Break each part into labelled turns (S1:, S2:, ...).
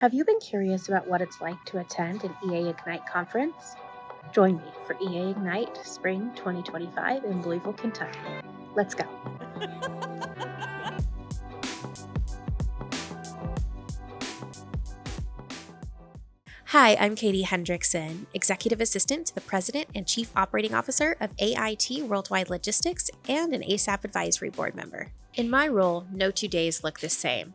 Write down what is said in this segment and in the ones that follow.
S1: Have you been curious about what it's like to attend an EA Ignite conference? Join me for EA Ignite Spring 2025 in Louisville, Kentucky. Let's go. Hi, I'm Katie Hendrickson, Executive Assistant to the President and Chief Operating Officer of AIT Worldwide Logistics and an ASAP Advisory Board member. In my role, no 2 days look the same.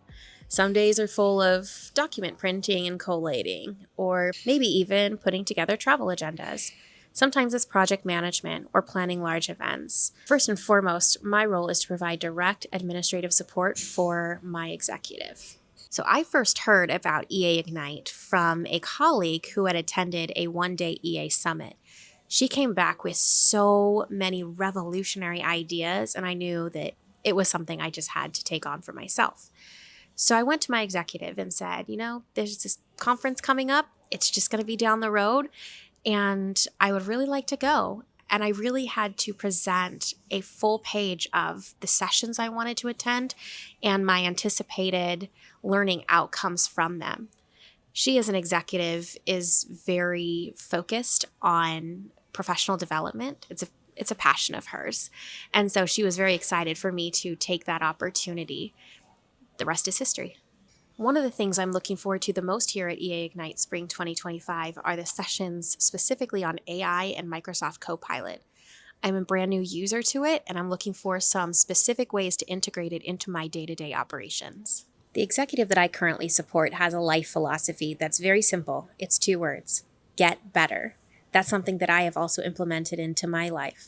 S1: Some days are full of document printing and collating, or maybe even putting together travel agendas. Sometimes it's project management or planning large events. First and foremost, my role is to provide direct administrative support for my executive. So I first heard about EA Ignite from a colleague who had attended a one-day EA summit. She came back with so many revolutionary ideas, and I knew that it was something I just had to take on for myself. So I went to my executive and said, there's this conference coming up. It's just going to be down the road, and I would really like to go. And I really had to present a full page of the sessions I wanted to attend and my anticipated learning outcomes from them. She, as an executive, is very focused on professional development. It's a passion of hers. And so she was very excited for me to take that opportunity. The rest is history. One of the things I'm looking forward to the most here at EA Ignite Spring 2025 are the sessions specifically on AI and Microsoft Copilot. I'm a brand new user to it, and I'm looking for some specific ways to integrate it into my day-to-day operations. The executive that I currently support has a life philosophy that's very simple. It's 2 words: get better. That's something that I have also implemented into my life.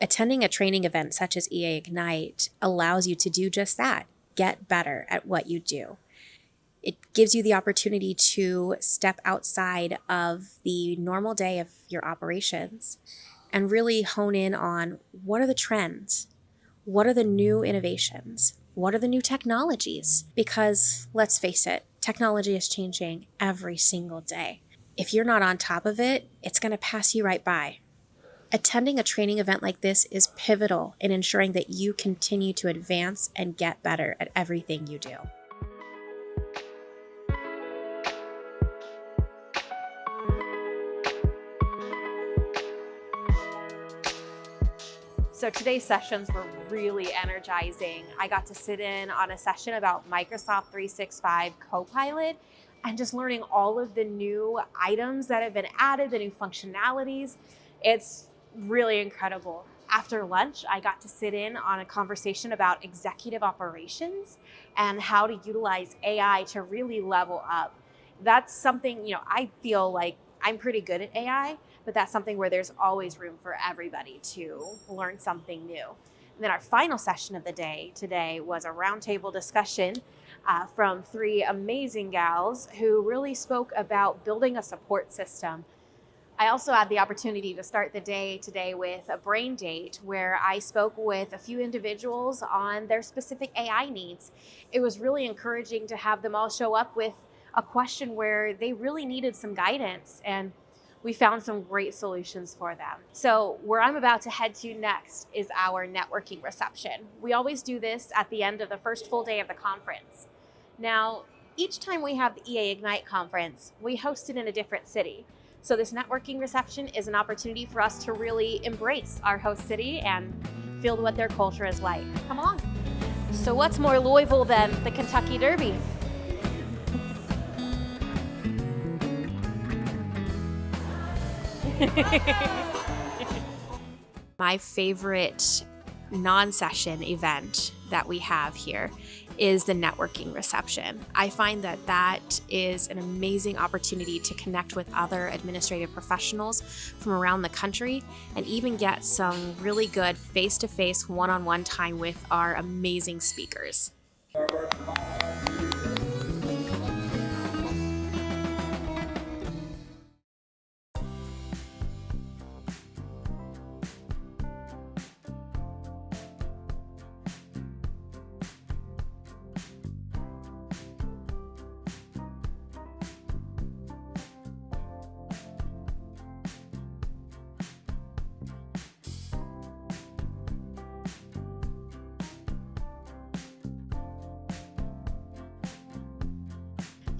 S1: Attending a training event such as EA Ignite allows you to do just that: get better at what you do. It gives you the opportunity to step outside of the normal day of your operations and really hone in on what are the trends, what are the new innovations, what are the new technologies? Because let's face it, technology is changing every single day. If you're not on top of it, it's going to pass you right by. Attending a training event like this is pivotal in ensuring that you continue to advance and get better at everything you do.
S2: So today's sessions were really energizing. I got to sit in on a session about Microsoft 365 Copilot and just learning all of the new items that have been added, the new functionalities. It's really incredible. After lunch, I got to sit in on a conversation about executive operations and how to utilize AI to really level up. That's something, I feel like I'm pretty good at AI, but that's something where there's always room for everybody to learn something new. And then our final session of the day today was a roundtable discussion from 3 amazing gals who really spoke about building a support system. I also had the opportunity to start the day today with a brain date where I spoke with a few individuals on their specific AI needs. It was really encouraging to have them all show up with a question where they really needed some guidance, and we found some great solutions for them. So where I'm about to head to next is our networking reception. We always do this at the end of the first full day of the conference. Now, each time we have the EA Ignite conference, we host it in a different city. So this networking reception is an opportunity for us to really embrace our host city and feel what their culture is like. Come along. So what's more Louisville than the Kentucky Derby?
S1: My favorite non-session event that we have here is the networking reception. I find that that is an amazing opportunity to connect with other administrative professionals from around the country and even get some really good face-to-face one-on-one time with our amazing speakers.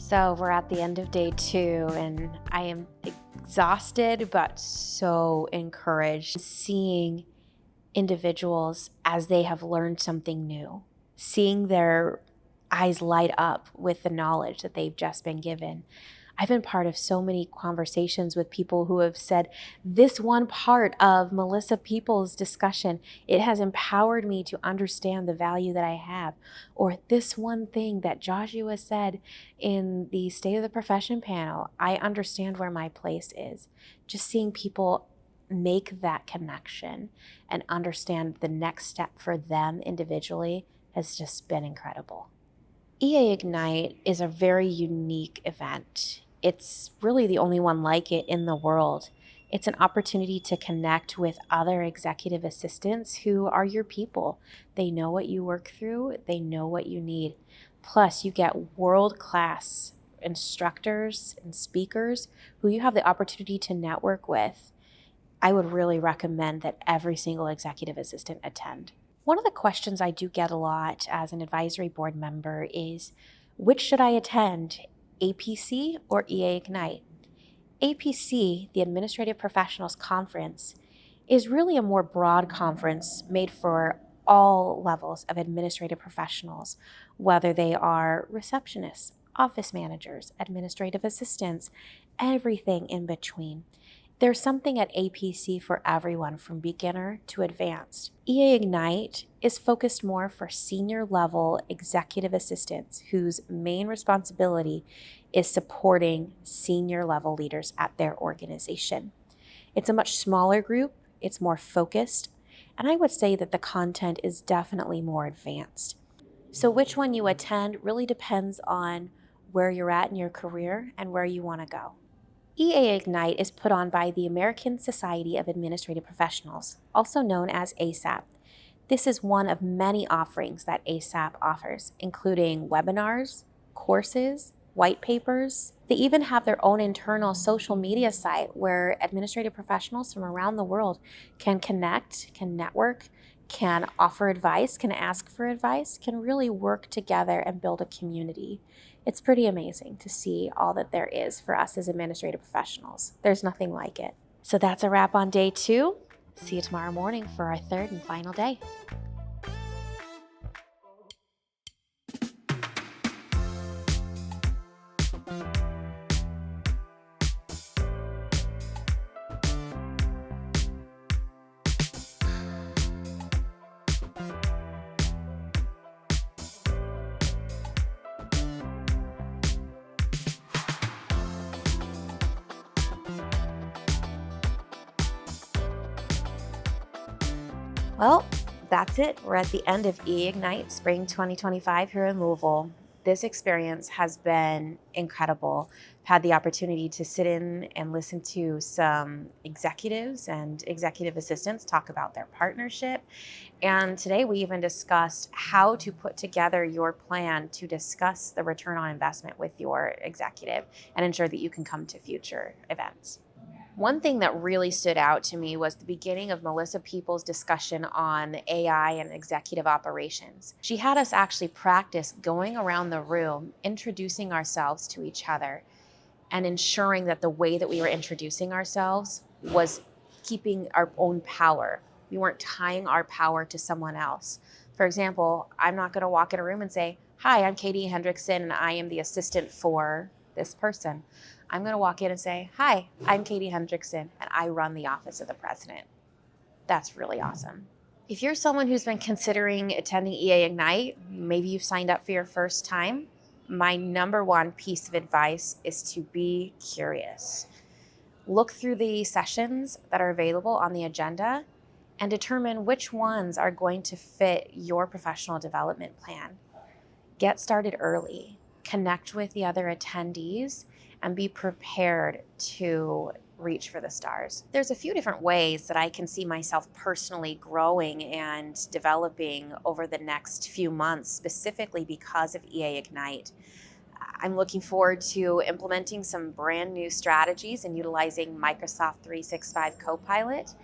S1: So we're at the end of day 2 and I am exhausted but so encouraged seeing individuals as they have learned something new, seeing their eyes light up with the knowledge that they've just been given. I've been part of so many conversations with people who have said, this one part of Melissa Peoples' discussion, it has empowered me to understand the value that I have. Or this one thing that Joshua said in the State of the Profession panel, I understand where my place is. Just seeing people make that connection and understand the next step for them individually has just been incredible. EA Ignite is a very unique event. It's really the only one like it in the world. It's an opportunity to connect with other executive assistants who are your people. They know what you work through, they know what you need. Plus, you get world-class instructors and speakers who you have the opportunity to network with. I would really recommend that every single executive assistant attend. One of the questions I do get a lot as an advisory board member is, which should I attend, APC or EA Ignite? APC, the Administrative Professionals Conference, is really a more broad conference made for all levels of administrative professionals, whether they are receptionists, office managers, administrative assistants, everything in between. There's something at APC for everyone from beginner to advanced. EA Ignite is focused more for senior level executive assistants whose main responsibility is supporting senior level leaders at their organization. It's a much smaller group, it's more focused, and I would say that the content is definitely more advanced. So which one you attend really depends on where you're at in your career and where you want to go. EA Ignite is put on by the American Society of Administrative Professionals, also known as ASAP. This is one of many offerings that ASAP offers, including webinars, courses, white papers. They even have their own internal social media site where administrative professionals from around the world can connect, can network, can offer advice, can ask for advice, can really work together and build a community. It's pretty amazing to see all that there is for us as administrative professionals. There's nothing like it. So that's a wrap on day 2. See you tomorrow morning for our 3rd and final day. Well, that's it. We're at the end of E-Ignite Spring 2025 here in Louisville. This experience has been incredible. I've had the opportunity to sit in and listen to some executives and executive assistants talk about their partnership. And today we even discussed how to put together your plan to discuss the return on investment with your executive and ensure that you can come to future events. One thing that really stood out to me was the beginning of Melissa Peoples' discussion on AI and executive operations. She had us actually practice going around the room, introducing ourselves to each other, and ensuring that the way that we were introducing ourselves was keeping our own power. We weren't tying our power to someone else. For example, I'm not going to walk in a room and say, "Hi, I'm Katie Hendrickson, and I am the assistant for this person." I'm going to walk in and say, "Hi, I'm Katie Hendrickson, and I run the office of the president." That's really awesome. If you're someone who's been considering attending EA Ignite, maybe you've signed up for your first time, my number one piece of advice is to be curious. Look through the sessions that are available on the agenda and determine which ones are going to fit your professional development plan. Get started early, connect with the other attendees, and be prepared to reach for the stars. There's a few different ways that I can see myself personally growing and developing over the next few months, specifically because of EA Ignite. I'm looking forward to implementing some brand new strategies and utilizing Microsoft 365 Copilot.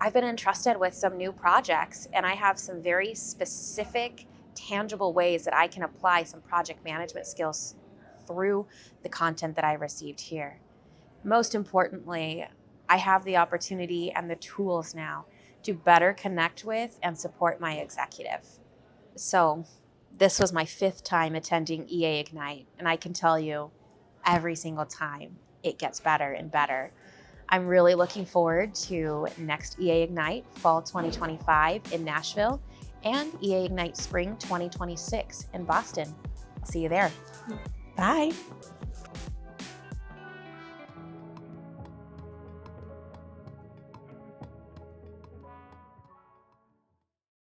S1: I've been entrusted with some new projects, and I have some very specific, tangible ways that I can apply some project management skills
S2: through the content that I received here. Most importantly, I have the opportunity and the tools now to better connect with and support my executive. So this was my 5th time attending EA Ignite, and I can tell you every single time it gets better and better. I'm really looking forward to next EA Ignite Fall 2025 in Nashville and EA Ignite Spring 2026 in Boston. I'll see you there.
S1: Bye.